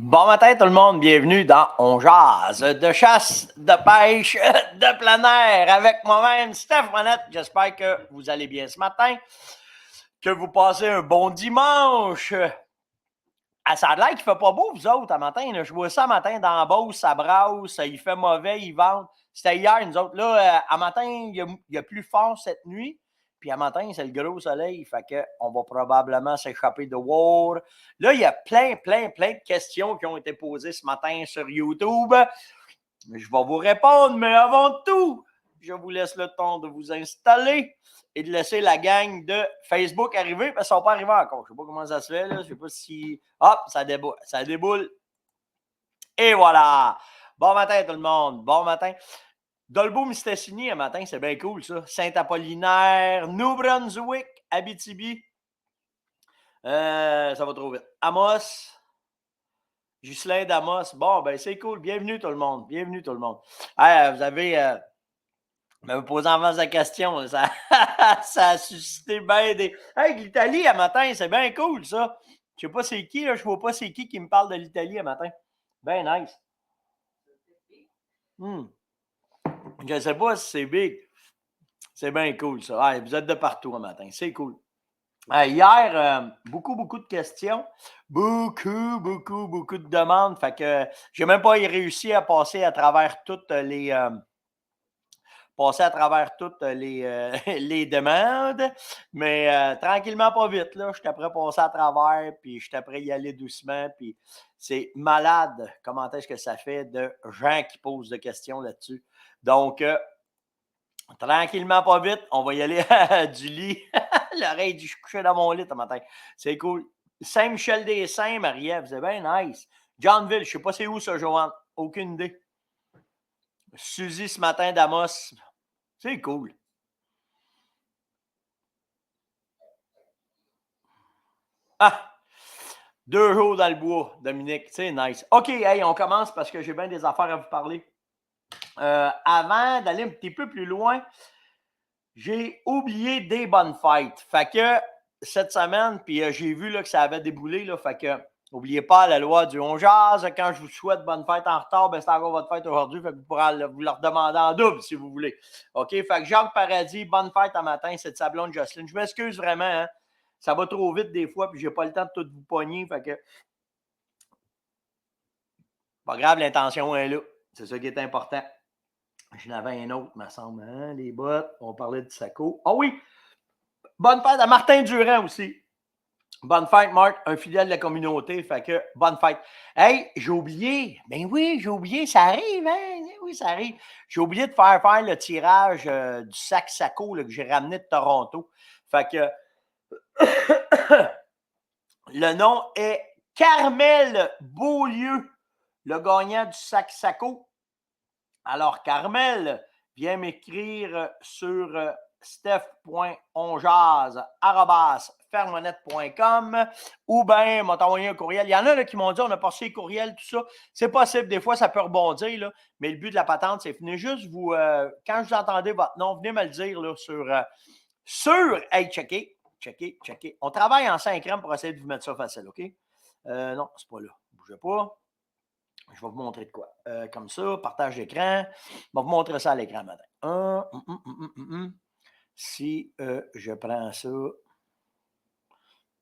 Bon matin tout le monde, bienvenue dans On Jase de chasse, de pêche, de plein air avec moi-même, Steph Monette. J'espère que vous allez bien ce matin, que vous passez un bon dimanche. Ah, ça a l'air qu'il ne fait pas beau, vous autres, à matin. Là. Je vois ça à matin dans la Beauce, ça brasse, il fait mauvais, il vente. C'était hier, nous autres. Là, à matin, il y a plus fort cette nuit. Puis à matin, c'est le gros soleil. Fait qu'on va probablement s'échapper de war. Là, il y a plein de questions qui ont été posées ce matin sur YouTube. Je vais vous répondre, mais avant tout, je vous laisse le temps de vous installer et de laisser la gang de Facebook arriver, parce qu'ils ne sont pas arrivés encore. Je ne sais pas comment ça se fait, là. Je ne sais pas si... Hop, ça déboule. Ça déboule. Et voilà! Bon matin tout le monde. Bon matin. Dolbeau-Mistassini, un matin, c'est bien cool, ça. Saint-Apollinaire, New-Brunswick, Abitibi. Ça va trop vite. Amos, Ghislain d'Amos. Bon, ben c'est cool. Bienvenue tout le monde. Bienvenue tout le monde. Vous avez... me posant avant la question, ça, ça a suscité bien des... Hey, l'Italie, à matin, c'est bien cool, ça. Je sais pas c'est qui, là. Je vois pas c'est qui me parle de l'Italie à matin. Ben nice. Je sais pas si c'est big. C'est bien cool, ça. Vous êtes de partout à matin. C'est cool. Hier, beaucoup de questions. Beaucoup de demandes. Fait que j'ai même pas réussi à passer à travers toutes les... les demandes, mais tranquillement, pas vite, là, je suis prêt à passer à travers, puis je suis prêt à y aller doucement, puis c'est malade comment est-ce que ça fait de gens qui posent des questions là-dessus. Donc, tranquillement, pas vite, on va y aller du lit. L'oreille du coucher dans mon lit ce matin. C'est cool. Saint-Michel-des-Saints, Marie-Ève, c'est bien nice. Johnville, je ne sais pas c'est où ça, Joanne. Aucune idée. Suzy ce matin d'Amos. C'est cool. Ah! 2 jours dans le bois, Dominique. C'est nice. OK, hey, on commence parce que j'ai bien des affaires à vous parler. Avant d'aller un petit peu plus loin, j'ai oublié des bonnes fêtes. Fait que cette semaine, puis j'ai vu là, que ça avait déboulé. Là, fait que n'oubliez pas la loi du 11 jazz. Quand je vous souhaite bonne fête en retard, ben, c'est encore votre fête aujourd'hui. Fait que vous pourrez vous leur demander en double si vous voulez. OK? Fait que Jacques Paradis, bonne fête à matin, c'est de sa blonde Jocelyne. Je m'excuse vraiment, hein? Ça va trop vite des fois, puis j'ai pas le temps de tout vous pogner. Fait que pas grave, l'intention est là. C'est ça qui est important. J'en avais un autre, me semble. Hein? Les bottes, on parlait du saco. Ah oui! Bonne fête à Martin Durand aussi. Bonne fête, Marc, un fidèle de la communauté. Fait que, bonne fête. Hey, j'ai oublié. Ben oui, j'ai oublié. Ça arrive, hein? Oui, ça arrive. J'ai oublié de faire le tirage du sac Saco là, que j'ai ramené de Toronto. Fait que le nom est Carmel Beaulieu, le gagnant du sac Saco. Alors, Carmel, viens m'écrire sur steph.onjase@fermonette.com ou bien m'a envoyé un courriel. Il y en a là, qui m'ont dit on a passé les courriels, tout ça. C'est possible, des fois, ça peut rebondir, là, mais le but de la patente, c'est venez juste vous, quand vous entendez votre nom, venez me le dire là, hey, checkez. On travaille en 5 ans pour essayer de vous mettre ça facile, OK? Non, c'est pas là. Bougez pas. Je vais vous montrer de quoi. Comme ça, partage d'écran. Je vais vous montrer ça à l'écran matin. Si je prends ça,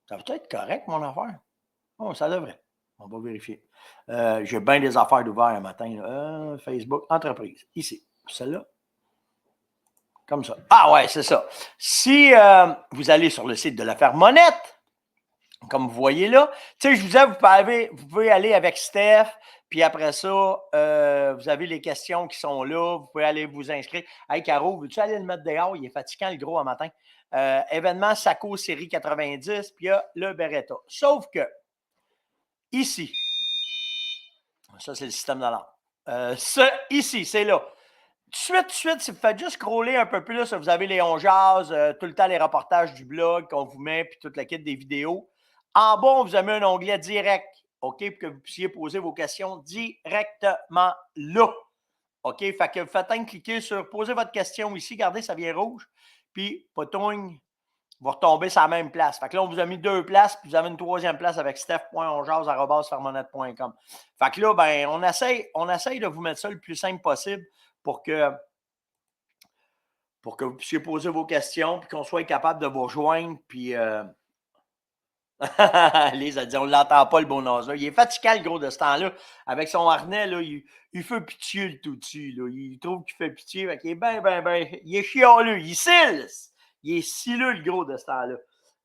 ça va être correct, mon affaire. Oh, ça devrait. On va vérifier. J'ai bien des affaires d'ouvert un matin. Facebook, entreprise. Ici. Celle-là. Comme ça. Ah ouais, c'est ça. Si vous allez sur le site de l'affaire Monette, comme vous voyez là, tu sais, je vous disais, vous pouvez aller avec Steph, puis après ça, vous avez les questions qui sont là, vous pouvez aller vous inscrire. Hey, Caro, veux-tu aller le mettre dehors? Il est fatigant, le gros, en matin. Événement Saco série 90, puis il y a le Beretta. Sauf que, ici, ça, c'est le système d'alarme. Ici, c'est là. Tout de suite, si vous faites juste scroller un peu plus, vous avez les On Jase, tout le temps les reportages du blog qu'on vous met, puis toute la kit des vidéos. En bas, on vous a mis un onglet direct, OK, pour que vous puissiez poser vos questions directement là. OK, fait que vous faites cliquer sur poser votre question ici, regardez, ça vient rouge, puis potogne, vous retombez sur la même place. Fait que là, on vous a mis 2 places, puis vous avez une 3e place avec steph.onjase@fermonette.com. Fait que là, ben, on essaye de vous mettre ça le plus simple possible pour que vous puissiez poser vos questions, puis qu'on soit capable de vous rejoindre, puis... Lise a dit, on ne l'entend pas, le beau naze. Il est fatigué, le gros, de ce temps-là. Avec son harnais, là, il fait pitié, le tout dessus. Là. Il trouve qu'il fait pitié. Fait il est il est chialeux. Il cille. Il est sileux, le gros, de ce temps-là.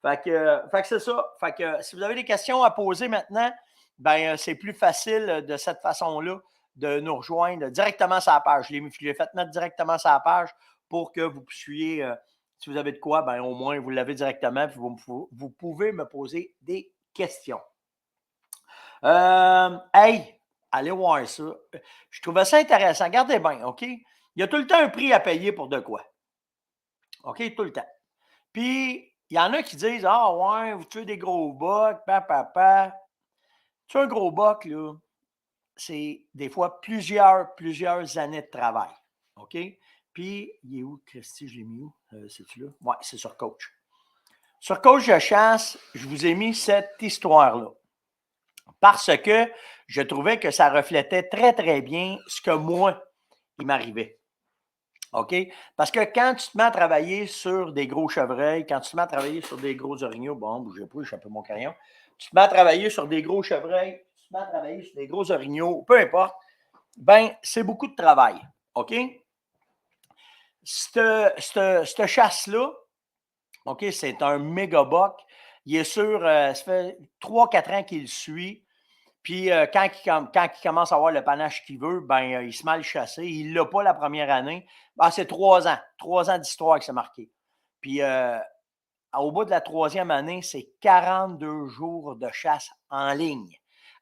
Fait que c'est ça. Fait que si vous avez des questions à poser maintenant, ben c'est plus facile de cette façon-là de nous rejoindre directement sur la page. Je l'ai fait mettre directement sur la page pour que vous puissiez... si vous avez de quoi, ben, au moins, vous l'avez directement, puis vous pouvez me poser des questions. Hey, allez voir ça. Je trouvais ça intéressant. Regardez bien, OK? Il y a tout le temps un prix à payer pour de quoi. OK? Tout le temps. Puis, il y en a qui disent, ah ouais, vous tuez des gros bucks, papa. Tu un gros buck, là, c'est des fois plusieurs années de travail. OK? Puis, il est où, Christy? Je l'ai mis où? C'est-tu là? Oui, c'est sur Coach. Sur Coach de chasse, je vous ai mis cette histoire-là. Parce que je trouvais que ça reflétait très, très bien ce que moi, il m'arrivait. OK? Parce que quand tu te mets à travailler sur des gros chevreuils, quand tu te mets à travailler sur des gros orignaux, bon, bougez pas, j'ai un peu mon crayon. Tu te mets à travailler sur des gros chevreuils, tu te mets à travailler sur des gros orignaux, peu importe, ben, c'est beaucoup de travail. OK? Cette chasse-là, OK, c'est un méga buck. Il est sur, ça fait 3-4 ans qu'il suit. Puis quand il commence à avoir le panache qu'il veut, ben il se met à le chasser. Il ne l'a pas la première année. Ah, c'est 3 ans. 3 ans d'histoire qui s'est marqué. Puis au bout de la 3e année, c'est 42 jours de chasse en ligne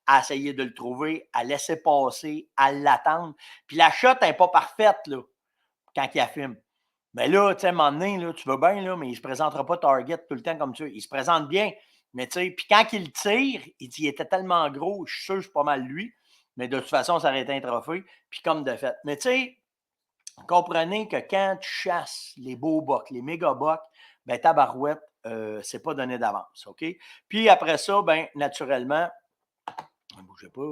à essayer de le trouver, à laisser passer, à l'attendre. Puis la shot n'est pas parfaite là, quand il affine. Mais là, tu sais, à un moment donné, là, tu veux bien, là, mais il ne se présentera pas target tout le temps comme ça. Il se présente bien, mais tu sais, puis quand il tire, il était tellement gros, je suis sûr que c'est pas mal lui, mais de toute façon, ça aurait été un trophée, puis comme de fait. Mais tu sais, comprenez que quand tu chasses les beaux bucks, les méga bucks, ben tabarouette, c'est pas donné d'avance, OK? Puis après ça, ben naturellement, ne bougez pas.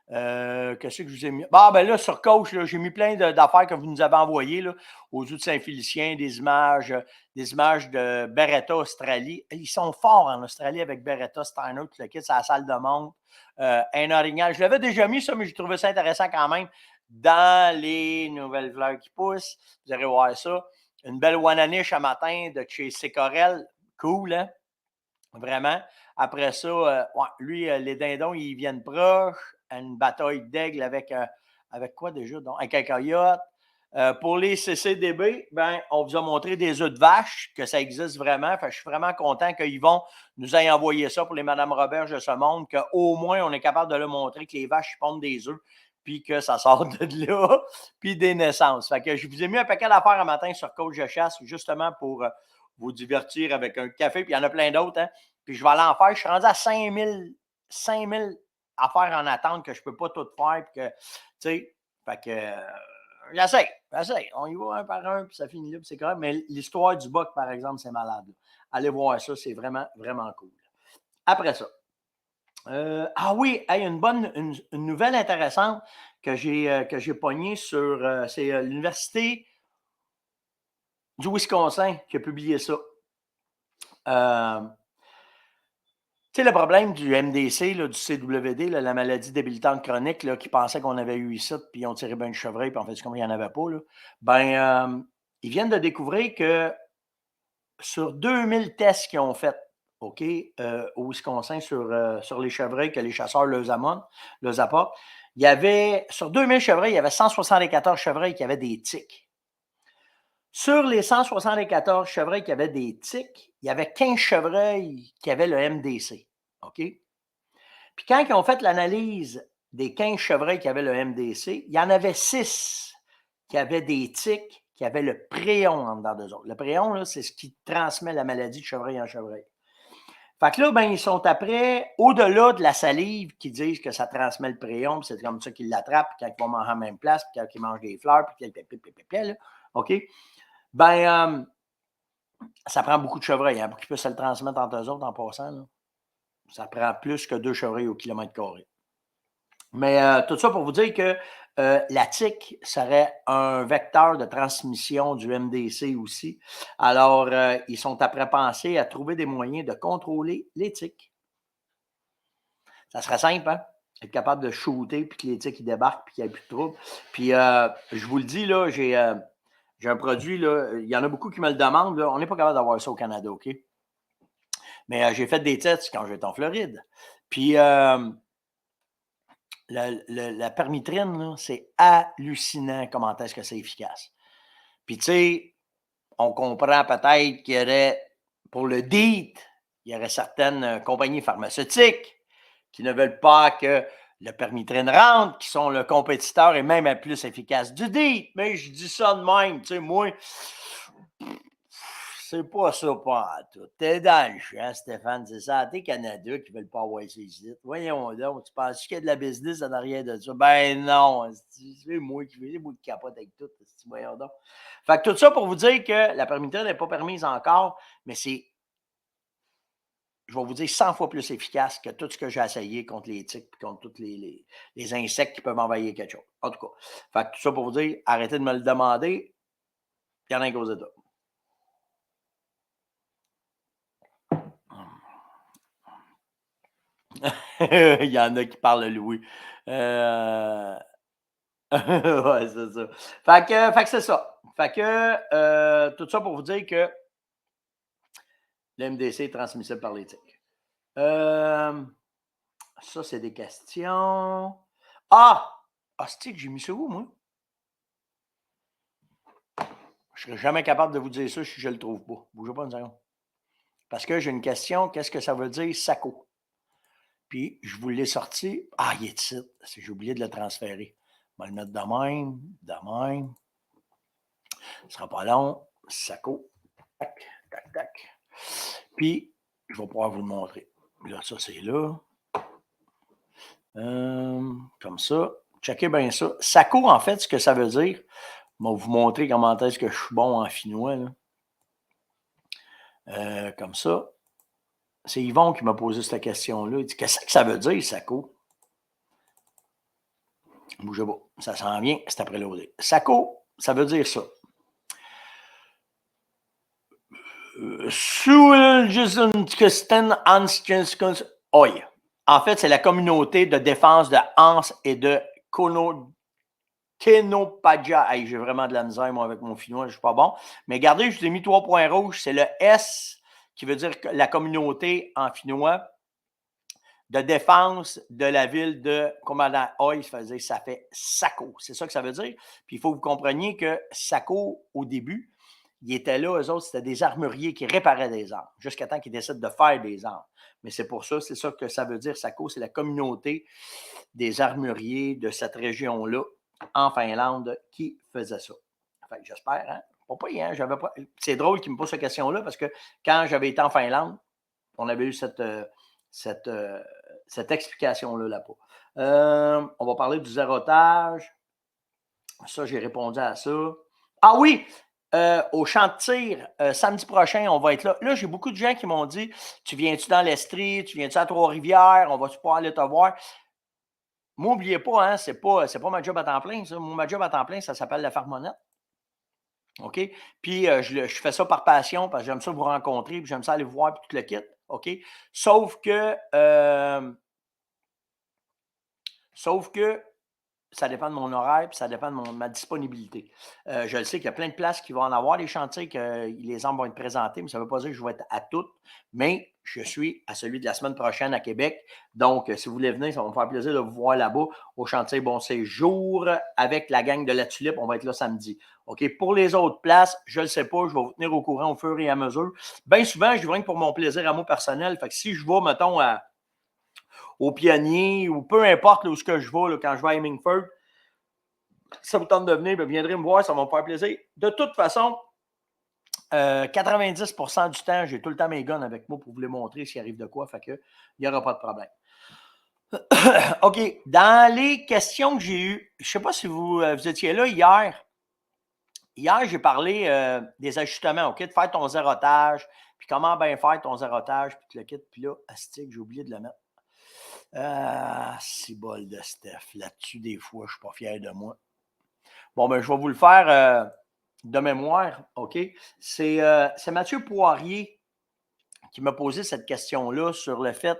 Qu'est-ce que je vous ai mis? Ben là, sur Coach, j'ai mis plein d'affaires que vous nous avez envoyées là, aux Zoo de Saint-Félicien, des images de Beretta Australie. Ils sont forts en Australie avec Beretta, Steiner, tout le kit, c'est la salle de montre. Un orignal. Je l'avais déjà mis, ça, mais j'ai trouvé ça intéressant quand même. Dans les nouvelles fleurs qui poussent, vous allez voir ça. Une belle Wananiche à matin de chez Sécorel. Cool, hein? Vraiment. Après ça, ouais, lui, les dindons, ils viennent proches. Une bataille d'aigle avec quoi déjà? Donc, avec un coyote. Pour les CCDB, ben, on vous a montré des œufs de vache, que ça existe vraiment. Fait, je suis vraiment content qu'Yvon nous ait envoyé ça pour les Mme Roberge de ce monde, qu'au moins on est capable de leur montrer que les vaches pondent des œufs, puis que ça sort de là, puis des naissances. Fait que je vous ai mis un paquet d'affaires un matin sur Coach de chasse, justement pour vous divertir avec un café, puis il y en a plein d'autres, hein. Puis je vais aller en faire. Je suis rendu à 5000 affaires en attente que je ne peux pas tout faire. Puis que, tu sais, fait que j'essaie. On y va un par un, puis ça finit là, puis c'est correct. Mais l'histoire du buck, par exemple, c'est malade. Allez voir ça, c'est vraiment, vraiment cool. Après ça. Ah oui, hey, une nouvelle intéressante que j'ai pognée sur c'est l'Université du Wisconsin qui a publié ça. Tu sais, le problème du MDC, là, du CWD, là, la maladie débilitante chronique, là, qui pensait qu'on avait eu ici, puis ils ont tiré ben du chevreuil, puis en fait, comme il n'y en avait pas, là, ben, ils viennent de découvrir que sur 2000 tests qu'ils ont fait, OK, au Wisconsin sur les chevreuils que les chasseurs leur apportent, il y avait, sur 2000 chevreuils, il y avait 174 chevreuils qui avaient des tiques. Sur les 174 chevreuils qui avaient des tiques, il y avait 15 chevreuils qui avaient le MDC. OK? Puis quand ils ont fait l'analyse des 15 chevreuils qui avaient le MDC, il y en avait 6 qui avaient des tiques, qui avaient le préon en dedans d'eux autres. Le préon, là, c'est ce qui transmet la maladie de chevreuil en chevreuil. Fait que là, ben, ils sont après, au-delà de la salive, qui disent que ça transmet le préon, puis c'est comme ça qu'ils l'attrapent, quand ils vont manger à la même place, puis quand ils mangent des fleurs, puis là, OK? Ben, Ça prend beaucoup de chevreuils, hein, pour qu'ils puissent se le transmettre entre eux autres en passant. Là. Ça prend plus que 2 chevreuils au kilomètre carré. Mais tout ça pour vous dire que la tique serait un vecteur de transmission du MDC aussi. Alors, ils sont après pensés à trouver des moyens de contrôler les tiques. Ça serait simple, hein? Être capable de shooter, puis que les tiques ils débarquent, puis qu'il n'y ait plus de trouble. Puis, je vous le dis, là, j'ai un produit, là, il y en a beaucoup qui me le demandent. Là, on n'est pas capable d'avoir ça au Canada, OK? Mais j'ai fait des tests quand j'étais en Floride. Puis, la permitrine, c'est hallucinant comment est-ce que c'est efficace. Puis, tu sais, on comprend peut-être qu'il y aurait, pour le DEET, il y aurait certaines compagnies pharmaceutiques qui ne veulent pas que le permitrine rentre, qui sont le compétiteur et même le plus efficace du DEET. Mais je dis ça de même, tu sais, moi, c'est pas ça, pas en tout. T'es dans le champ, Stéphane. C'est Santé Canada qui veulent pas avoir ces sites. Voyons donc, tu penses qu'il y a de la business en arrière de ça? Ben non, c'est moi qui capote avec tout. Voyons donc. Fait que tout ça pour vous dire que la permitrine n'est pas permise encore, mais c'est, je vais vous dire, 100 fois plus efficace que tout ce que j'ai essayé contre les tiques et contre tous les insectes qui peuvent envahir quelque chose. En tout cas, fait que tout ça pour vous dire, arrêtez de me le demander. Il y en a un gros état. Il y en a qui parlent Louis. Ouais, c'est ça. Fait que c'est ça. Fait que tout ça pour vous dire que l'MDC est transmissible par les tiques. Ça, c'est des questions. Ah! Hostie, j'ai mis ça où, moi? Je ne serais jamais capable de vous dire ça si je ne le trouve pas. Bougez pas une seconde. Parce que j'ai une question. Qu'est-ce que ça veut dire, SACO? Puis, je vous l'ai sorti. Ah, il est ici. J'ai oublié de le transférer. On va le mettre de même, de même. Ce ne sera pas long. SACO. Tac, tac, tac. Puis, je vais pouvoir vous le montrer. Là, ça, c'est là. Comme ça. Checkez bien ça. SACO, en fait, ce que ça veut dire, je vais vous montrer comment est-ce que je suis bon en finnois. Comme ça. C'est Yvon qui m'a posé cette question-là. Il dit, qu'est-ce que ça veut dire, SACO? Bougez pas. Ça s'en vient, c'est après l'audio. SACO, ça veut dire ça. En fait, c'est la communauté de défense de Hans et de Kenopaja. Hey, j'ai vraiment de la misère, moi, avec mon finnois, je ne suis pas bon. Mais regardez, je vous ai mis 3 points rouges. C'est le S qui veut dire la communauté en finnois de défense de la ville de Commandant Oy. Ça fait SACO. C'est ça que ça veut dire. Puis il faut que vous compreniez que SACO, au début, ils étaient là, eux autres, c'était des armuriers qui réparaient des armes, jusqu'à temps qu'ils décident de faire des armes. Mais c'est pour ça, c'est ça que ça veut dire, SACO, c'est la communauté des armuriers de cette région-là, en Finlande, qui faisait ça. Enfin, j'espère, hein? Pas, j'avais pas... C'est drôle qu'il me pose cette question-là, parce que quand j'avais été en Finlande, on avait eu cette explication-là là-bas. On va parler du zérotage. Ça, j'ai répondu à ça. Ah oui! Au champ de tir, samedi prochain, on va être là. Là, j'ai beaucoup de gens qui m'ont dit, tu viens-tu dans l'Estrie, tu viens-tu à Trois-Rivières, on va-tu pouvoir aller te voir? Moi, n'oubliez pas, hein, c'est pas ma job à temps plein, ça. Ma job à temps plein, ça s'appelle la Farmonnette. OK? Puis, je fais ça par passion, parce que j'aime ça vous rencontrer, puis j'aime ça aller vous voir, puis tout le kit. OK? Sauf que ça dépend de mon horaire, puis ça dépend de ma disponibilité. Je le sais qu'il y a plein de places qui vont en avoir, des chantiers, que les arbres vont être présentés, mais ça ne veut pas dire que je vais être à toutes. Mais je suis à celui de la semaine prochaine à Québec. Donc, si vous voulez venir, ça va me faire plaisir de vous voir là-bas au chantier Bon Séjour avec la gang de la Tulipe. On va être là samedi. OK? Pour les autres places, je ne le sais pas. Je vais vous tenir au courant au fur et à mesure. Bien souvent, je viens pour mon plaisir à moi personnel. Fait que si je vais, mettons, au Pionnier ou peu importe là, où je vais, là, quand je vais à Hemingford, si ça vous tente de venir, bien, viendrez me voir, ça va me faire plaisir. De toute façon, 90% du temps, j'ai tout le temps mes guns avec moi pour vous les montrer s'il arrive de quoi, fait que il n'y aura pas de problème. OK. Dans les questions que j'ai eues, je ne sais pas si vous étiez là hier. hier, j'ai parlé des ajustements, OK? De faire ton zérotage, puis comment bien faire ton zérotage, puis tu le quittes. Puis là, astique, j'ai oublié de le mettre. Ah, c'est bol de Steph. Là-dessus, des fois, je ne suis pas fier de moi. Bon, ben, je vais vous le faire de mémoire, OK? C'est Mathieu Poirier qui m'a posé cette question-là sur le fait.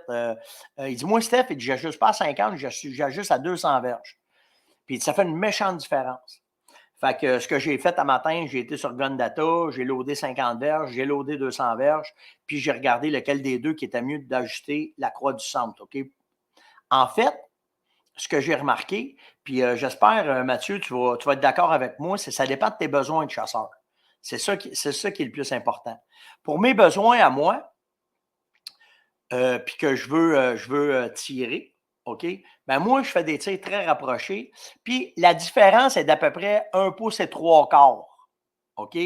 Il dit, moi, Steph, je n'ajuste pas à 50, j'ajuste à 200 verges. Puis ça fait une méchante différence. Fait que ce que j'ai fait à matin, j'ai été sur Gundata, j'ai loadé 50 verges, j'ai loadé 200 verges, puis j'ai regardé lequel des deux qui était mieux d'ajuster la croix du centre, OK? En fait, ce que j'ai remarqué, puis j'espère, Mathieu, tu vas être d'accord avec moi, c'est que ça dépend de tes besoins de chasseur. C'est ça qui est le plus important. Pour mes besoins à moi, puis que je veux tirer, OK? Ben moi, je fais des tirs très rapprochés. Puis la différence est d'à peu près 1 pouce et 3 quarts. OK?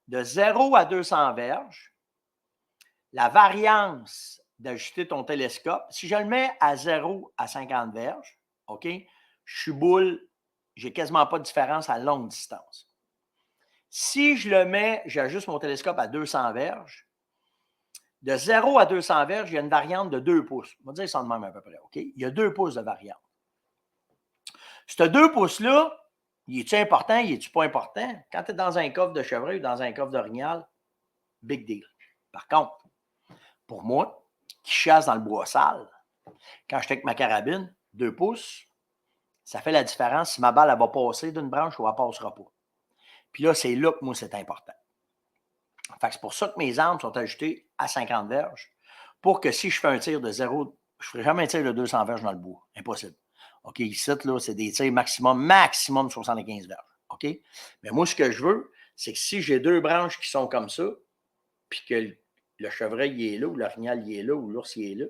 De 0 à 200 verges, la variance d'ajuster ton télescope, si je le mets à 0 à 50 verges, OK? Je suis boule, j'ai quasiment pas de différence à longue distance. Si je le mets, j'ajuste mon télescope à 200 verges, de 0 à 200 verges, il y a une variante de 2 pouces. On va dire ça de même à peu près, OK? Il y a 2 pouces de variante. Ce 2 pouces-là, il est-tu important, il est-tu pas important? Quand tu es dans un coffre de chevreuil ou dans un coffre d'orignal, big deal. Par contre, pour moi, qui chasse dans le bois sale, quand je suis avec ma carabine, 2 pouces, ça fait la différence si ma balle elle va passer d'une branche ou elle ne passera pas. Puis là, c'est là que moi, c'est important. Fait que c'est pour ça que mes armes sont ajustées à 50 verges pour que si je fais un tir de 0, je ne ferai jamais un tir de 200 verges dans le bois. Impossible. OK, ici, là, c'est des tirs maximum 75 verges. OK? Mais moi, ce que je veux, c'est que si j'ai 2 branches qui sont comme ça, puis que le chevreuil il est là, ou l'orignal il est là, ou l'ours il est là,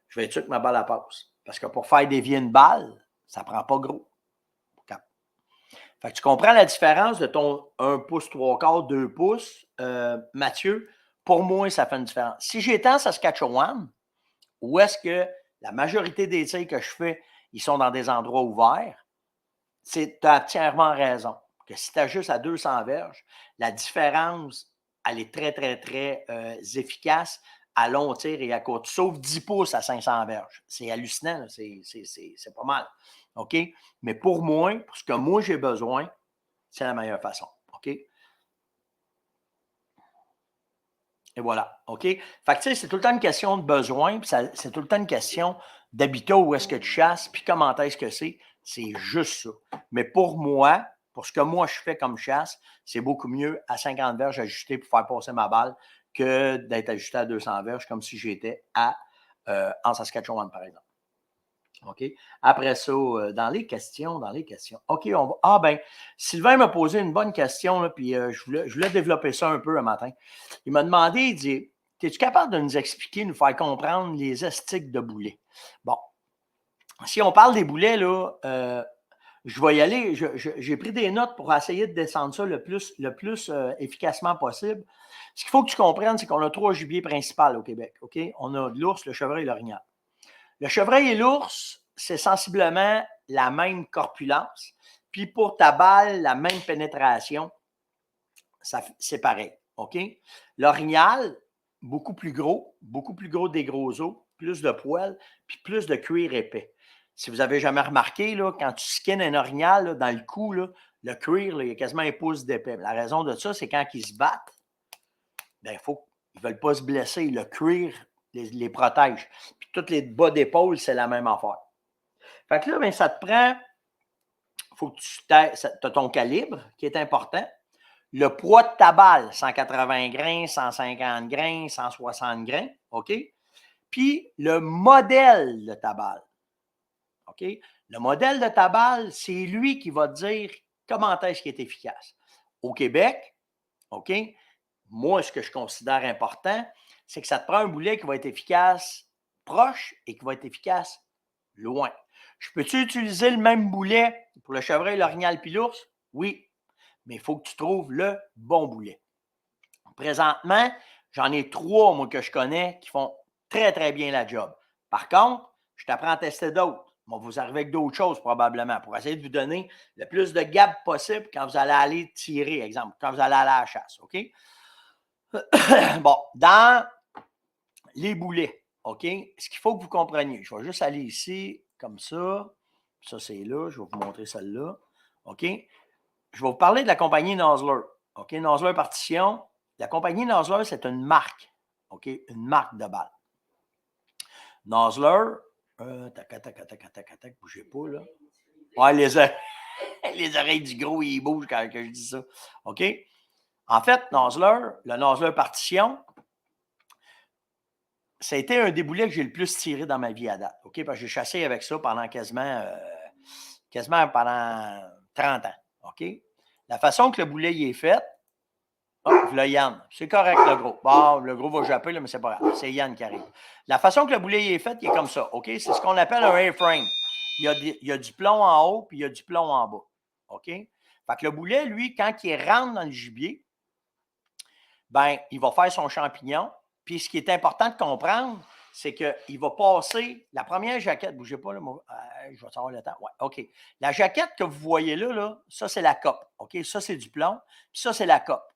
je vais être sûr que ma balle elle passe. Parce que pour faire dévier une balle, ça ne prend pas gros. Fait que tu comprends la différence de ton 1 pouce, 3 quarts, 2 pouces, Mathieu? Pour moi, ça fait une différence. Si j'étais en Saskatchewan, où est-ce que la majorité des tirs que je fais, ils sont dans des endroits ouverts, tu as entièrement raison. Que si tu as juste à 200 verges, la différence, elle est très, très, très efficace à long tir et à court. Sauf 10 pouces à 500 verges. C'est hallucinant, c'est pas mal. OK? Mais pour moi, pour ce que moi j'ai besoin, c'est la meilleure façon. OK? Et voilà. OK? Fait que, tu sais, c'est tout le temps une question de besoin, puis c'est tout le temps une question d'habitat, où est-ce que tu chasses, puis comment est-ce que c'est. C'est juste ça. Mais pour moi, pour ce que moi je fais comme chasse, c'est beaucoup mieux à 50 verges ajusté pour faire passer ma balle que d'être ajusté à 200 verges comme si j'étais en Saskatchewan, par exemple. OK? Après ça, dans les questions. OK, on va. Ah, ben, Sylvain m'a posé une bonne question, là, puis je voulais développer ça un peu un matin. Il m'a demandé, il dit, es-tu capable de nous expliquer, nous faire comprendre les estiques de boulets? Bon, si on parle des boulets, là, je vais y aller. J'ai pris des notes pour essayer de descendre ça le plus efficacement possible. Ce qu'il faut que tu comprennes, c'est qu'on a 3 gibiers principaux au Québec. OK? On a l'ours, le chevreuil et l'orignal. Le chevreuil et l'ours, c'est sensiblement la même corpulence. Puis pour ta balle, la même pénétration, c'est pareil. OK? L'orignal, beaucoup plus gros des gros os, plus de poils, puis plus de cuir épais. Si vous n'avez jamais remarqué, là, quand tu skins un orignal, là, dans le cou, là, le cuir, là, il y a quasiment 1 pouce d'épais. La raison de ça, c'est quand ils se battent, ben, ils ne veulent pas se blesser. Le cuir les protège. Puis tous les bas d'épaule, c'est la même affaire. Fait que là, ben, ça te prend, il faut que tu as ton calibre qui est important. Le poids de ta balle, 180 grains, 150 grains, 160 grains, OK? Puis le modèle de ta balle, OK? Le modèle de ta balle, c'est lui qui va te dire comment est-ce qu'il est efficace. Au Québec, OK? Moi, ce que je considère important, c'est que ça te prend un boulet qui va être efficace proche et qui va être efficace loin. Je peux-tu utiliser le même boulet pour le chevreuil, l'orignal puis l'ours? Oui, mais il faut que tu trouves le bon boulet. Présentement, j'en ai 3, moi, que je connais qui font très, très bien la job. Par contre, je t'apprends à tester d'autres. On va vous arriver avec d'autres choses probablement pour essayer de vous donner le plus de gap possible quand vous allez aller tirer, exemple, quand vous allez aller à la chasse. OK? Bon, dans les boulets, OK? Ce qu'il faut que vous compreniez, je vais juste aller ici, comme ça. Ça, c'est là. Je vais vous montrer celle-là. OK? Je vais vous parler de la compagnie Nosler. OK? Nosler Partition. La compagnie Nosler, c'est une marque. OK? Une marque de balles. Nosler, tac, bougez pas, là. Ouais, les oreilles du gros, ils bougent quand je dis ça. OK? En fait, le Nosler Partition, ça a été un des boulets que j'ai le plus tiré dans ma vie à date. OK? Parce que j'ai chassé avec ça pendant quasiment pendant 30 ans. OK? La façon que le boulet y est fait, là, Yann, c'est correct, le gros. Bon, le gros va japper, là, mais c'est pas grave. C'est Yann qui arrive. La façon que le boulet y est fait, il est comme ça. OK? C'est ce qu'on appelle un A-frame. Il y a du plomb en haut, puis il y a du plomb en bas. OK? Fait que le boulet, lui, quand il rentre dans le gibier, ben, il va faire son champignon. Puis ce qui est important de comprendre, c'est qu'il va passer la première jaquette. Bougez pas, là, je vais savoir le temps. Ouais, OK. La jaquette que vous voyez là, ça, c'est la cope. OK? Ça, c'est du plomb. Puis ça, c'est la cope.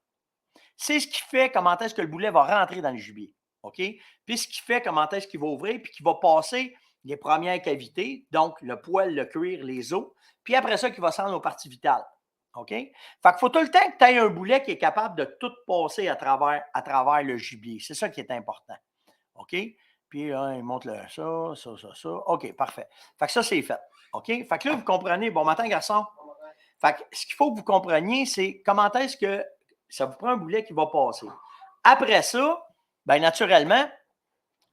C'est ce qui fait comment est-ce que le boulet va rentrer dans le gibier. OK? Puis ce qui fait comment est-ce qu'il va ouvrir, puis qu'il va passer les premières cavités, donc le poil, le cuir, les os, puis après ça, qu'il va se rendre aux parties vitales. OK? Fait qu'il faut tout le temps que tu aies un boulet qui est capable de tout passer à travers le gibier. C'est ça qui est important. OK? Puis là, il montre ça. OK, parfait. Fait que ça, c'est fait. OK? Fait que là, vous comprenez. Bon matin, garçon. Fait que ce qu'il faut que vous compreniez, c'est comment est-ce que ça vous prend un boulet qui va passer. Après ça, bien naturellement,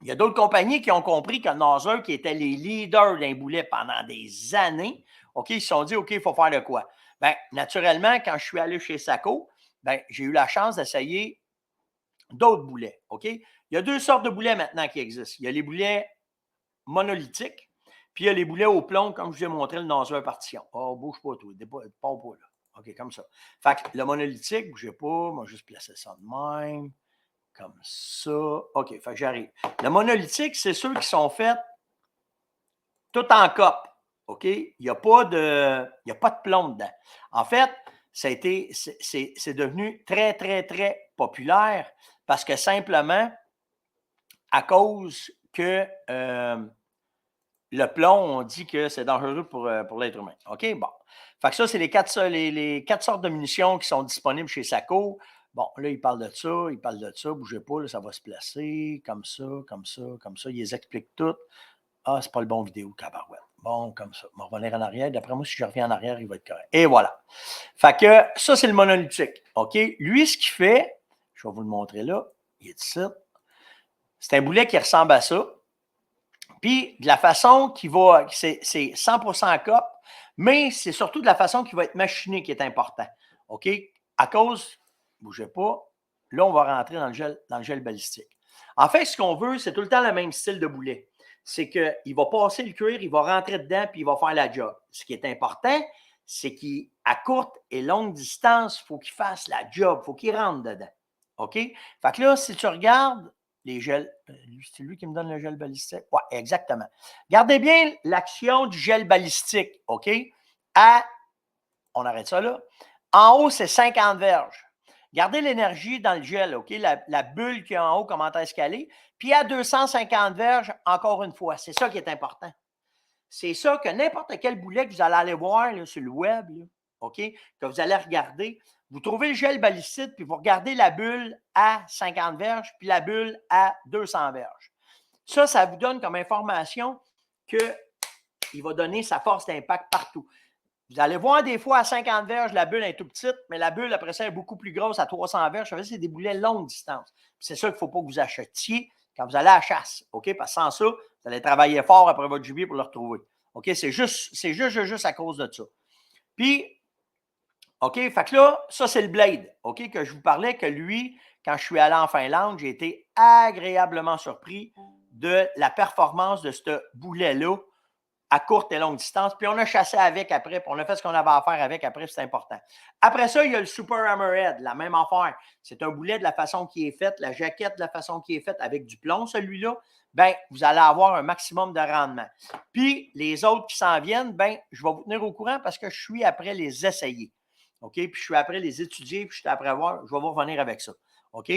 il y a d'autres compagnies qui ont compris que Nosler, qui étaient les leaders d'un boulet pendant des années, OK, ils se sont dit, OK, il faut faire de quoi? Bien, naturellement, quand je suis allé chez Saco, bien, j'ai eu la chance d'essayer d'autres boulets. OK? Il y a deux sortes de boulets maintenant qui existent. Il y a les boulets monolithiques, puis il y a les boulets au plomb, comme je vous ai montré le Nosler Partition. Oh, bouge pas, toi. Pas là. OK, comme ça. Fait que le monolithique, bougez pas, moi, juste placer ça de même. Comme ça. OK, fait que j'arrive. Le monolithique, c'est ceux qui sont faits tout en cope. OK? Il n'y a pas de plomb dedans. En fait, c'est devenu très, très, très populaire parce que simplement, à cause que le plomb, on dit que c'est dangereux pour l'être humain. OK? Bon. Fait que ça, c'est les quatre sortes de munitions qui sont disponibles chez Saco. Bon, là, il parle de ça, bougez pas, là, ça va se placer, comme ça. Ils les expliquent toutes. Ah, c'est pas le bon vidéo, cabarouette. Bon, comme ça. On va revenir en arrière. D'après moi, si je reviens en arrière, il va être correct. Et voilà. Fait que ça, c'est le monolithique. OK? Lui, ce qu'il fait, je vais vous le montrer là. Il est ici. C'est un boulet qui ressemble à ça. Puis, de la façon qui va, c'est 100% cope, mais c'est surtout de la façon qui va être machinée qui est important. OK? À cause, bougez pas, là, on va rentrer dans le gel balistique. En fait, ce qu'on veut, c'est tout le temps le même style de boulet. C'est qu'il va passer le cuir, il va rentrer dedans, puis il va faire la job. Ce qui est important, c'est qu'à courte et longue distance, il faut qu'il fasse la job, il faut qu'il rentre dedans. OK? Fait que là, si tu regardes les gels, c'est lui qui me donne le gel balistique? Oui, exactement. Gardez bien l'action du gel balistique, OK? On arrête ça là. En haut, c'est 50 verges. Gardez l'énergie dans le gel, OK? La bulle qui est en haut, comment est-ce qu'elle est. Puis à 250 verges, encore une fois. C'est ça qui est important. C'est ça que n'importe quel boulet que vous allez aller voir là, sur le web, là, OK? Que vous allez regarder. Vous trouvez le gel balistique, puis vous regardez la bulle à 50 verges, puis la bulle à 200 verges. Ça vous donne comme information qu'il va donner sa force d'impact partout. Vous allez voir des fois à 50 verges, la bulle est tout petite, mais la bulle, après ça, est beaucoup plus grosse à 300 verges. Ça veut dire que c'est des boulets longue distance. C'est ça qu'il ne faut pas que vous achetiez quand vous allez à la chasse. OK? Parce que sans ça, vous allez travailler fort après votre gibier pour le retrouver. OK? C'est juste à cause de ça. Puis, OK? Fait que là, ça, c'est le blade. OK? Que je vous parlais que lui, quand je suis allé en Finlande, j'ai été agréablement surpris de la performance de ce boulet-là à courte et longue distance. Puis on a chassé avec après, puis on a fait ce qu'on avait à faire avec après, c'est important. Après ça, il y a le Super Hammerhead, la même affaire. C'est un boulet de la façon qui est faite, la jaquette de la façon qui est faite avec du plomb, celui-là. bien, vous allez avoir un maximum de rendement. Puis, les autres qui s'en viennent, bien, je vais vous tenir au courant parce que je suis après les essayer. OK? Puis, je suis après les étudier, puis je suis après voir, je vais vous revenir avec ça. OK?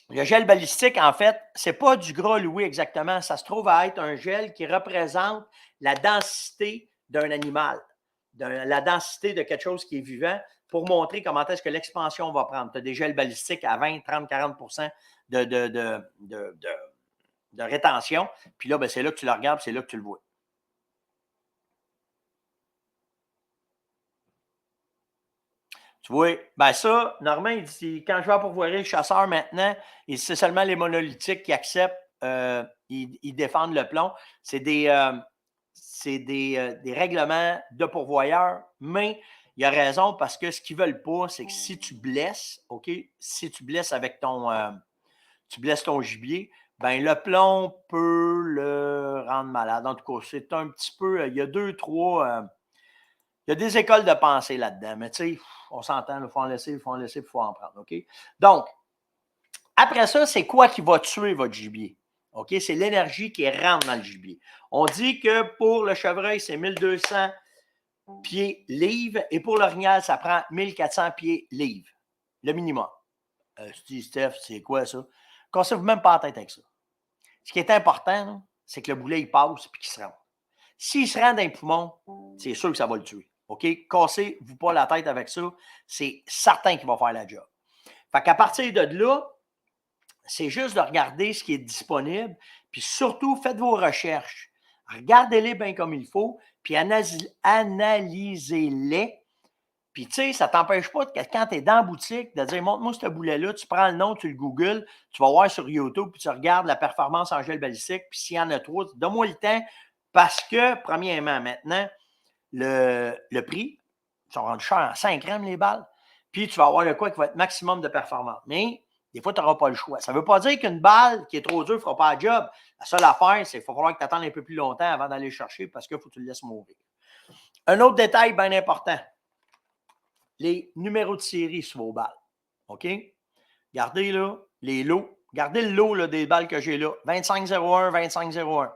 Le gel balistique, en fait, ce n'est pas du gras loué exactement. Ça se trouve à être un gel qui représente la densité d'un animal, la densité de quelque chose qui est vivant pour montrer comment est-ce que l'expansion va prendre. Tu as des gels balistiques à 20, 30, 40 de rétention. Puis là, ben, c'est là que tu le regardes, c'est là que tu le vois. Tu vois, ben ça, Normand, il dit, quand je vais pourvoir le chasseur maintenant, c'est seulement les monolithiques qui acceptent, ils défendent le plomb. C'est des règlements de pourvoyeur, mais il a raison parce que ce qu'ils ne veulent pas, c'est que si tu blesses, OK, si tu blesses avec tu blesses ton gibier, ben le plomb peut le rendre malade. En tout cas, c'est un petit peu, il y a deux, trois, il y a des écoles de pensée là-dedans, mais tu sais, on s'entend, il faut en laisser, il faut en prendre, OK? Donc, après ça, c'est quoi qui va tuer votre gibier? OK? C'est l'énergie qui rentre dans le gibier. On dit que pour le chevreuil, c'est 1200 pieds livres et pour l'orignal, ça prend 1400 pieds livres, le minimum. Steph, c'est quoi ça? Cassez-vous même pas la tête avec ça. Ce qui est important, c'est que le boulet, il passe et qu'il se rende. S'il se rend dans les poumons, c'est sûr que ça va le tuer. OK? Cassez-vous pas la tête avec ça. C'est certain qu'il va faire la job. Fait qu'à partir de là, c'est juste de regarder ce qui est disponible, puis surtout, faites vos recherches. Regardez-les bien comme il faut, puis analysez-les. Puis, tu sais, ça ne t'empêche pas, quand tu es dans la boutique, de dire montre-moi ce boulet-là, tu prends le nom, tu le googles, tu vas voir sur YouTube, puis tu regardes la performance en gel balistique, puis s'il y en a trop, donne-moi le temps, parce que, premièrement, maintenant, le prix, ils sont rendus chers à 5 grammes les balles, puis tu vas avoir le quoi qui va être maximum de performance. Mais des fois, tu n'auras pas le choix. Ça ne veut pas dire qu'une balle qui est trop dure ne fera pas le job. La seule affaire, c'est qu'il va falloir que tu attendes un peu plus longtemps avant d'aller le chercher parce qu'il faut que tu le laisses mourir. Un autre détail bien important, les numéros de série sur vos balles. OK? Gardez là les lots. Gardez le lot là, des balles que j'ai là. 2501, 2501.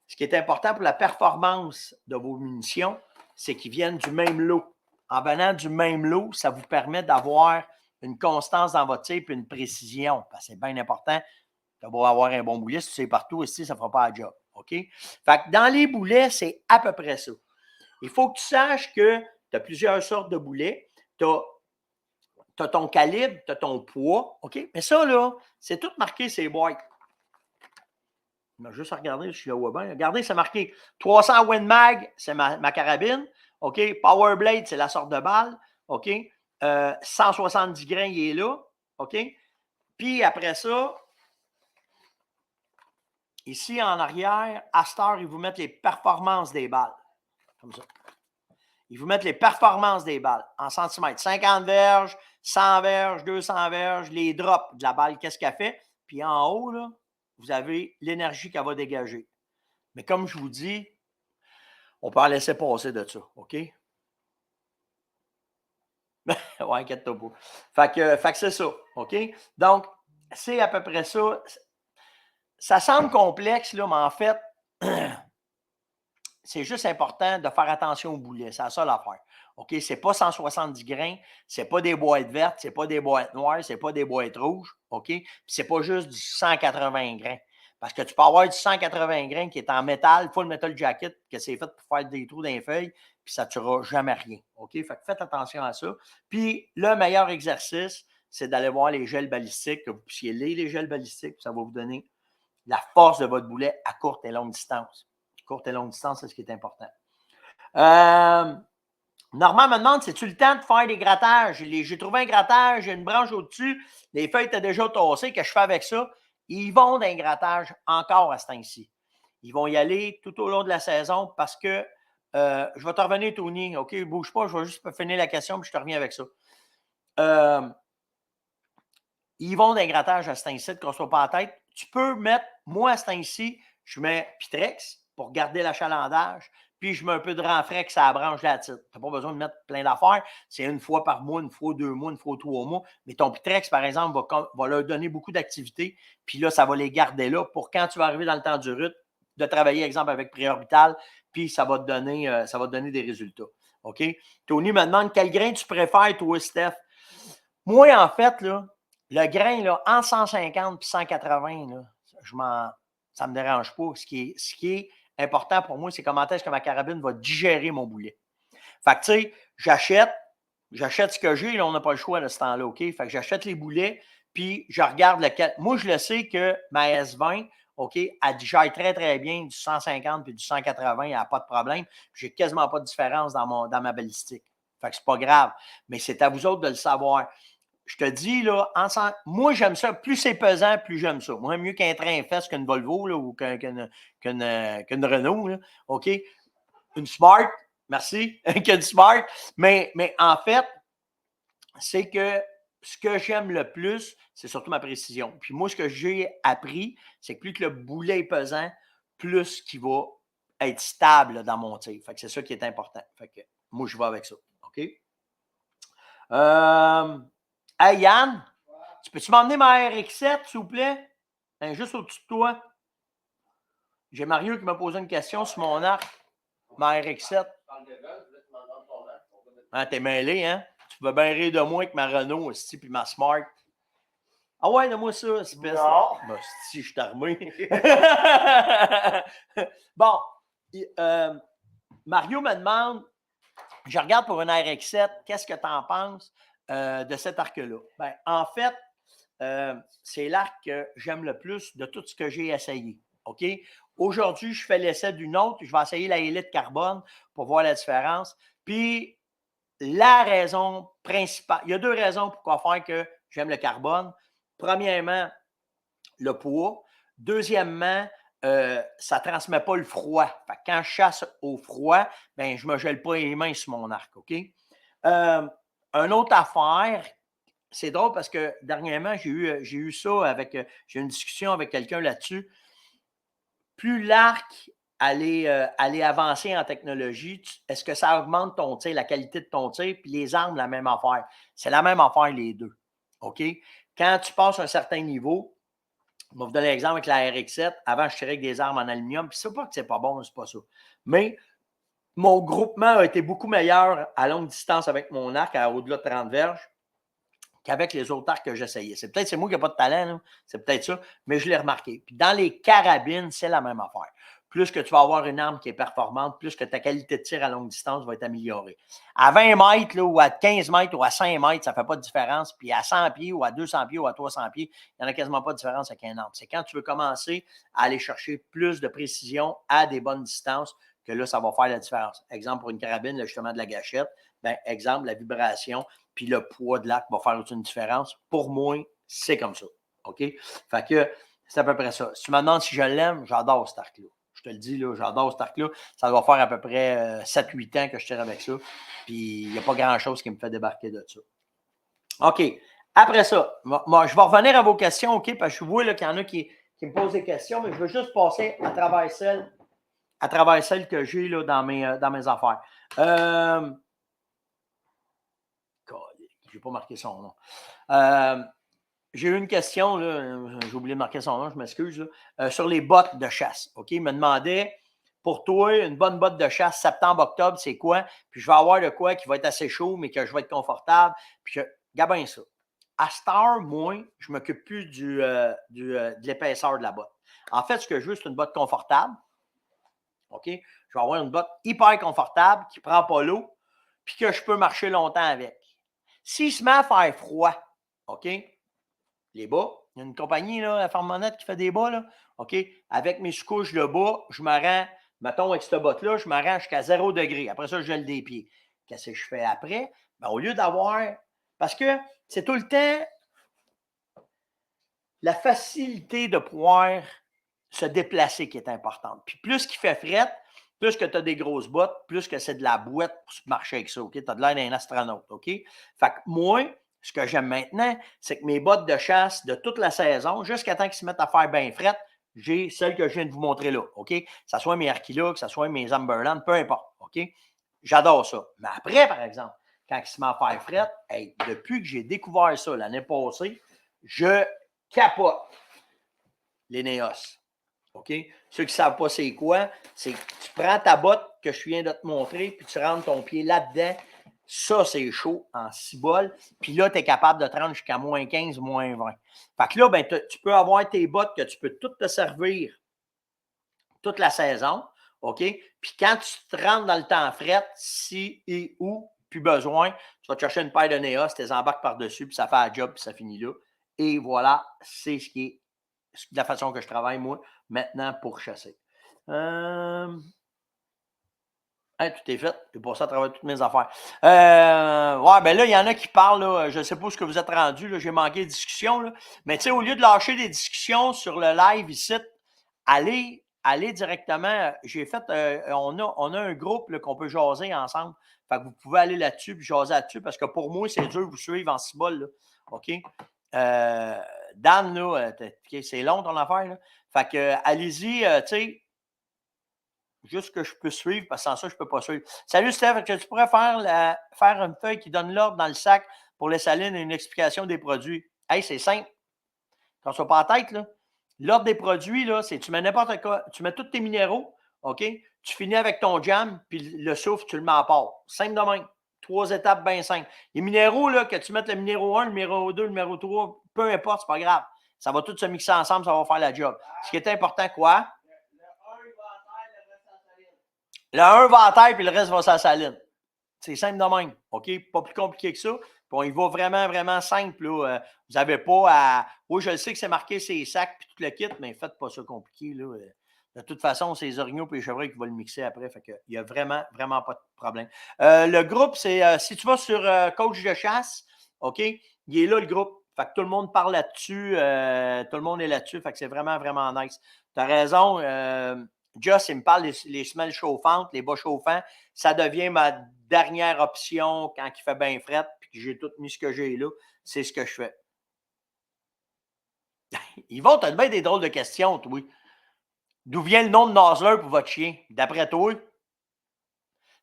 Ce qui est important pour la performance de vos munitions, c'est qu'ils viennent du même lot. En venant du même lot, ça vous permet d'avoir une constance dans votre tir et une précision. C'est bien important d'avoir un bon boulet. Si tu sais partout ici, ça ne fera pas la job. OK? Fait que dans les boulets, c'est à peu près ça. Il faut que tu saches que tu as plusieurs sortes de boulets. Tu as ton calibre, tu as ton poids. OK? Mais ça, là, c'est tout marqué ces boîtes. On a juste à regarder, je le vois bien. Regardez, c'est marqué 300 Win Mag, c'est ma carabine. OK? Power Blade, c'est la sorte de balle. OK? 170 grains, il est là. OK? Puis après ça, ici en arrière, à cette heure, ils vous mettent les performances des balles. Comme ça. Ils vous mettent les performances des balles en centimètres. 50 verges, 100 verges, 200 verges, les drops de la balle, qu'est-ce qu'elle fait. Puis en haut, là, vous avez l'énergie qu'elle va dégager. Mais comme je vous dis, on peut en laisser passer de ça, OK? Ouais, inquiète-toi pas. Fait que c'est ça, OK? Donc, c'est à peu près ça. Ça semble complexe, là, mais en fait, c'est juste important de faire attention au boulet. C'est ça l'affaire. OK? Ce n'est pas 170 grains, ce n'est pas des boîtes vertes, ce n'est pas des boîtes noires, ce n'est pas des boîtes rouges. OK? Puis ce n'est pas juste du 180 grains. Parce que tu peux avoir du 180 grains qui est en métal, full metal jacket, que c'est fait pour faire des trous dans les feuilles, puis ça ne tuera jamais rien. OK? Fait que faites attention à ça. Puis le meilleur exercice, c'est d'aller voir les gels balistiques, que vous puissiez lire les gels balistiques, puis ça va vous donner la force de votre boulet à courte et longue distance. Courte et longue distance, c'est ce qui est important. Normand me demande, c'est-tu le temps de faire des grattages? J'ai trouvé un grattage, j'ai une branche au-dessus, les feuilles étaient déjà tassées, qu'est-ce que je fais avec ça? Ils vont d'un grattage encore à ce temps-ci. Ils vont y aller tout au long de la saison parce que je vais te revenir, Tony. OK, bouge pas, je vais juste finir la question, puis je te reviens avec ça. Ils vont d'un grattage à ce temps-ci, qu'on ne soit pas à la tête. Tu peux mettre, moi à ce temps-ci, je mets Pitrex pour garder l'achalandage, puis je mets un peu de renfrais que ça branche la titre. Tu n'as pas besoin de mettre plein d'affaires. C'est une fois par mois, une fois 2 mois, une fois 3 mois. Mais ton Pitrex, par exemple, va leur donner beaucoup d'activités, puis là, ça va les garder là pour quand tu vas arriver dans le temps du RUT, de travailler, exemple, avec Préorbital, puis ça va te donner des résultats. OK? Tony me demande quel grain tu préfères, toi, Steph? Moi, en fait, là, le grain, là, en 150 puis 180, là, ça ne me dérange pas. Ce qui est important pour moi, c'est comment est-ce que ma carabine va digérer mon boulet. Fait que, tu sais, j'achète ce que j'ai, là, on n'a pas le choix de ce temps-là, OK? Fait que j'achète les boulets, puis je regarde lequel. Moi, je le sais que ma S20, OK, elle digère très, très bien du 150 puis du 180, il n'y a pas de problème. J'ai quasiment pas de différence dans ma balistique. Fait que c'est pas grave. Mais c'est à vous autres de le savoir. Je te dis, là, moi, j'aime ça. Plus c'est pesant, plus j'aime ça. Moi, mieux qu'un train fesse qu'une Volvo là, ou qu'une Renault. Là, OK? Une Smart, merci, qu'une Smart. Mais en fait, c'est que ce que j'aime le plus, c'est surtout ma précision. Puis moi, ce que j'ai appris, c'est que plus que le boulet est pesant, plus qu'il va être stable là, dans mon tir. Fait que c'est ça qui est important. Fait que moi, je vais avec ça. OK? Hey Yann, tu peux-tu m'emmener ma RX7, s'il vous plaît? Juste au-dessus de toi. J'ai Mario qui m'a posé une question sur mon arc. Ma RX7. Ah, t'es mêlé, hein? Tu vas bien rire de moi avec ma Renault aussi, puis ma Smart. Ah ouais, donne-moi ça, espèce. Non. Ben, si je suis armé. Bon, Mario me demande, je regarde pour une RX7, qu'est-ce que tu en penses de cet arc-là? Ben, en fait, c'est l'arc que j'aime le plus de tout ce que j'ai essayé. OK? Aujourd'hui, je fais l'essai d'une autre. Je vais essayer la Elite Carbone pour voir la différence. Puis, la raison principale, il y a 2 raisons pourquoi faire que j'aime le carbone. Premièrement, le poids. Deuxièmement, ça ne transmet pas le froid. Fait que quand je chasse au froid, ben, je ne me gèle pas les mains sur mon arc. OK? Une autre affaire, c'est drôle parce que dernièrement, j'ai eu ça avec. J'ai eu une discussion avec quelqu'un là-dessus. Plus l'arc allait avancer en technologie, est-ce que ça augmente ton tir, la qualité de ton tir, puis les armes, la même affaire. C'est la même affaire, les deux. OK? Quand tu passes un certain niveau, je vais vous donner l'exemple avec la RX7. Avant, je tirais avec des armes en aluminium, puis c'est pas que c'est pas bon, c'est pas ça. Mais mon groupement a été beaucoup meilleur à longue distance avec mon arc à au-delà de 30 verges qu'avec les autres arcs que j'essayais. C'est moi qui n'ai pas de talent, c'est peut-être ça, mais je l'ai remarqué. Puis dans les carabines, c'est la même affaire. Plus que tu vas avoir une arme qui est performante, plus que ta qualité de tir à longue distance va être améliorée. À 20 mètres, là, ou à 15 mètres, ou à 5 mètres, ça ne fait pas de différence. Puis à 100 pieds, ou à 200 pieds, ou à 300 pieds, il n'y en a quasiment pas de différence avec un arme. C'est quand tu veux commencer à aller chercher plus de précision à des bonnes distances que là, ça va faire la différence. Exemple, pour une carabine, justement de la gâchette, ben, exemple, la vibration, puis le poids de l'arc va faire une différence. Pour moi, c'est comme ça. OK? Fait que c'est à peu près ça. Si tu me demandes si je l'aime, j'adore cet arc-là. Je te le dis, là, j'adore cet arc-là. Ça va faire à peu près 7-8 ans que je tire avec ça. Puis il n'y a pas grand-chose qui me fait débarquer de ça. OK. Après ça, moi, je vais revenir à vos questions, OK? Parce que je vois qu'il y en a qui me posent des questions, mais je veux juste passer à travers celles que j'ai là, dans mes affaires. Je n'ai pas marqué son nom. J'ai eu une question, j'ai oublié de marquer son nom, je m'excuse, sur les bottes de chasse. OK? Il me demandait, pour toi, une bonne botte de chasse, septembre-octobre, c'est quoi? Puis je vais avoir de quoi qui va être assez chaud, mais que je vais être confortable. Puis, regarde bien ça. À cette heure, moi, je ne m'occupe plus de l'épaisseur de la botte. En fait, ce que je veux, c'est une botte confortable. OK? Je vais avoir une botte hyper confortable qui ne prend pas l'eau, puis que je peux marcher longtemps avec. S'il se met à faire froid, OK? Les bas, il y a une compagnie, là, à Farmonette qui fait des bas, là, OK? Avec mes sous-couches de bas, je me rends, mettons, avec cette botte-là, je me rends jusqu'à 0 degré. Après ça, je gèle des pieds. Qu'est-ce que je fais après? Ben, au lieu d'avoir. Parce que c'est tout le temps la facilité de pouvoir se déplacer qui est importante. Puis plus qu'il fait fret, plus que tu as des grosses bottes, plus que c'est de la boîte pour marcher avec ça, OK? Tu as de l'air d'un astronaute, OK? Fait que moi, ce que j'aime maintenant, c'est que mes bottes de chasse de toute la saison, jusqu'à temps qu'ils se mettent à faire bien fret, j'ai celle que je viens de vous montrer là, OK? Que ce soit mes Arkila, que ce soit mes Amberland, peu importe, OK? J'adore ça. Mais après, par exemple, quand il se met à faire fret, hey, depuis que j'ai découvert ça l'année passée, je capote les Neos. OK? Ceux qui ne savent pas c'est quoi, c'est que tu prends ta botte que je viens de te montrer, puis tu rentres ton pied là-dedans. Ça, c'est chaud en cibole. Puis là, tu es capable de te rendre jusqu'à moins 15, moins 20. Fait que là, ben, tu peux avoir tes bottes que tu peux toutes te servir toute la saison. OK? Puis quand tu te rentres dans le temps fret, si et où, plus besoin, tu vas te chercher une paire de Néos, tu les embarques par-dessus, puis ça fait un job, puis ça finit là. Et voilà, c'est ce qui est de la façon que je travaille, moi, maintenant, pour chasser. Hey, tout est fait. J'ai passé à travers toutes mes affaires. Ouais, ben là, il y en a qui parlent. Là, je ne sais pas où ce que vous êtes rendu. J'ai manqué de discussion. Là. Mais tu sais, au lieu de lâcher des discussions sur le live ici, allez directement. J'ai fait. On a un groupe là, qu'on peut jaser ensemble. Fait que vous pouvez aller là-dessus et jaser là-dessus parce que pour moi, c'est dur de vous suivre en cibole. Là. OK? Dan, là, c'est long ton affaire. Là. Fait que allez-y, tu sais. Juste que je peux suivre, parce que sans ça, je ne peux pas suivre. Salut, Steph, est-ce que tu pourrais faire une feuille qui donne l'ordre dans le sac pour les salines et une explication des produits? Hey, c'est simple. Quand tu ne pas en tête, là. L'ordre des produits, là, c'est tu mets n'importe quoi, tu mets tous tes minéraux, OK? Tu finis avec ton jam, puis le souffle, tu le mets à part. Simple de même. 3 étapes bien simples. Les minéraux, là, que tu mettes le numéro 1, le numéro 2, le numéro 3, peu importe, c'est pas grave. Ça va tout se mixer ensemble, ça va faire la job. Ce qui est important, quoi? Le 1 va à terre, puis le reste va sur la saline. C'est simple de même, OK? Pas plus compliqué que ça. Puis on y va vraiment, vraiment simple. Là. Vous n'avez pas à... Oui, je le sais que c'est marqué ces sacs puis tout le kit, mais faites pas ça compliqué. Là. De toute façon, c'est les orignaux et les chevreuils qui vont le mixer après. Fait que, il n'y a vraiment, vraiment pas de problème. Le groupe, c'est... si tu vas sur Coach de chasse, OK? Il est là, le groupe. Fait que tout le monde parle là-dessus. Tout le monde est là-dessus. Fait que c'est vraiment, vraiment nice. Tu as raison. Just, il me parle des semelles chauffantes, les bas chauffants. Ça devient ma dernière option quand il fait bien fret puis que j'ai tout mis ce que j'ai là. C'est ce que je fais. Yvon, tu as bien des drôles de questions, toi. D'où vient le nom de Nozzler pour votre chien? D'après toi?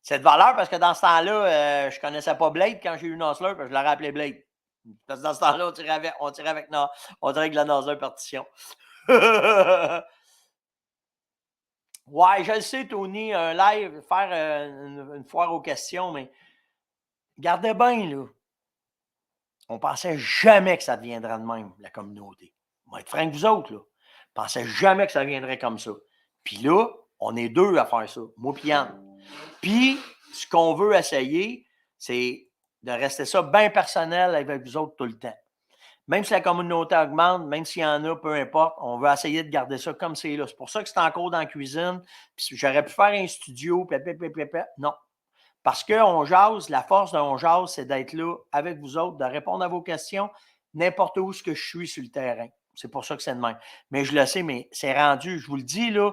C'est de valeur parce que dans ce temps-là, je ne connaissais pas Blade quand j'ai eu Nozzler, je l'aurais appelé Blade. Parce que dans ce temps-là, on tirait avec la Nozzler partition. Ouais, je le sais, Tony, un live, faire une foire aux questions, mais gardez bien, là. On pensait jamais que ça deviendrait de même, la communauté. On va être franc que vous autres, là. On pensait jamais que ça viendrait comme ça. Puis là, on est deux à faire ça, moi et Yann. Puis, ce qu'on veut essayer, c'est de rester ça bien personnel avec vous autres tout le temps. Même si la communauté augmente, même s'il y en a, peu importe, on veut essayer de garder ça comme c'est là. C'est pour ça que c'est encore dans la cuisine. Puis j'aurais pu faire un studio, non. Parce qu'on jase, la force d'un jase, c'est d'être là avec vous autres, de répondre à vos questions n'importe où ce que je suis sur le terrain. C'est pour ça que c'est de même. Mais je le sais, mais c'est rendu, je vous le dis, là,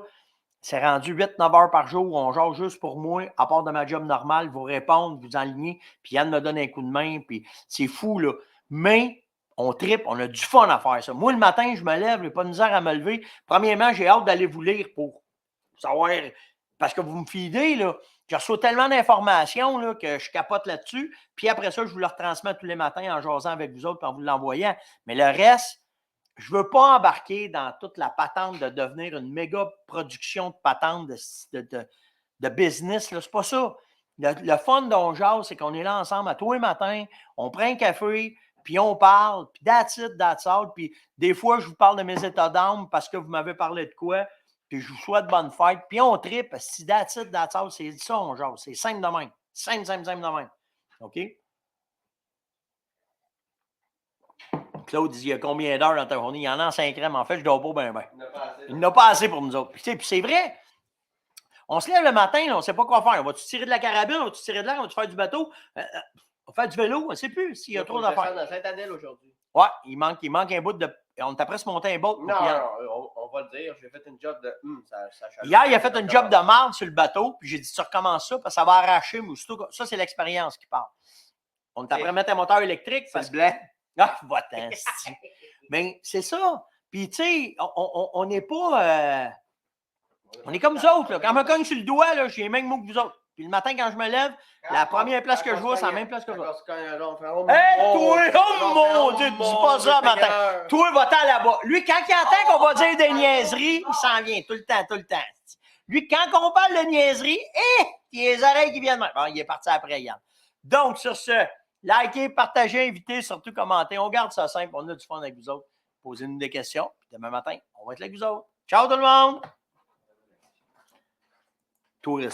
c'est rendu 8-9 heures par jour où on jase juste pour moi, à part de ma job normale, vous répondre, vous enligner, puis Yann me donne un coup de main, puis c'est fou, là. Mais on tripe, on a du fun à faire ça. Moi, le matin, je me lève, je n'ai pas de misère à me lever. Premièrement, j'ai hâte d'aller vous lire pour savoir, parce que vous me fidez, là. Je reçois tellement d'informations là, que je capote là-dessus. Puis après ça, je vous le retransmets tous les matins en jasant avec vous autres et en vous l'envoyant. Mais le reste, je ne veux pas embarquer dans toute la patente de devenir une méga production de patente de business. Ce n'est pas ça. Le fun dont jase, c'est qu'on est là ensemble à tous les matins, on prend un café, puis on parle, puis that's it, that's all. Puis des fois, je vous parle de mes états d'âme parce que vous m'avez parlé de quoi. Puis je vous souhaite bonne fête. Puis on tripe. Si that's it, that's all, c'est ça, on jase. C'est simple de même. Simple de même. OK? Claude, il y a combien d'heures dans ta journée? Il y en a en 5 crèmes. En fait, je ne dors pas bien. Il n'a pas assez pour nous autres. Puis c'est vrai. On se lève le matin, là, on ne sait pas quoi faire. On va-tu tirer de la carabine? On va-tu tirer de l'air? On va-tu faire du bateau? On va faire du vélo? On ne sait plus s'il y a trop d'affaires. Dans Saint-Adèle aujourd'hui. Ouais, il manque un bout de... On t'a presque monté un boat. Non, on va le dire. J'ai fait une job de... Hier, il a fait une job de marde sur le bateau, puis j'ai dit, tu recommences ça, parce que ça va arracher. Ça, c'est l'expérience qui parle. On t'a à mettre un moteur électrique. C'est le blanc. Ah, va-t'en, Mais c'est ça. Puis, tu sais, on n'est pas... on est comme vous autres, là. Quand je me cogne sur le doigt, là, j'ai les mêmes mots que vous autres. Puis le matin, quand je me lève, la première place que je vois, c'est la même place que je vois. Hey, toi! Oh mon Dieu, dis pas ça, matin! Toi, va-t'en là-bas. Lui, quand il entend qu'on va dire des niaiseries, il s'en vient tout le temps, tout le temps. Lui, quand on parle de niaiseries, il y a les oreilles qui viennent. Bon, il est parti après, Yann. Donc, sur ce, likez, partagez, invitez, surtout commentez. On garde ça simple. On a du fun avec vous autres. Posez-nous des questions. Puis demain matin, on va être là avec vous autres. Ciao tout le monde! Toi,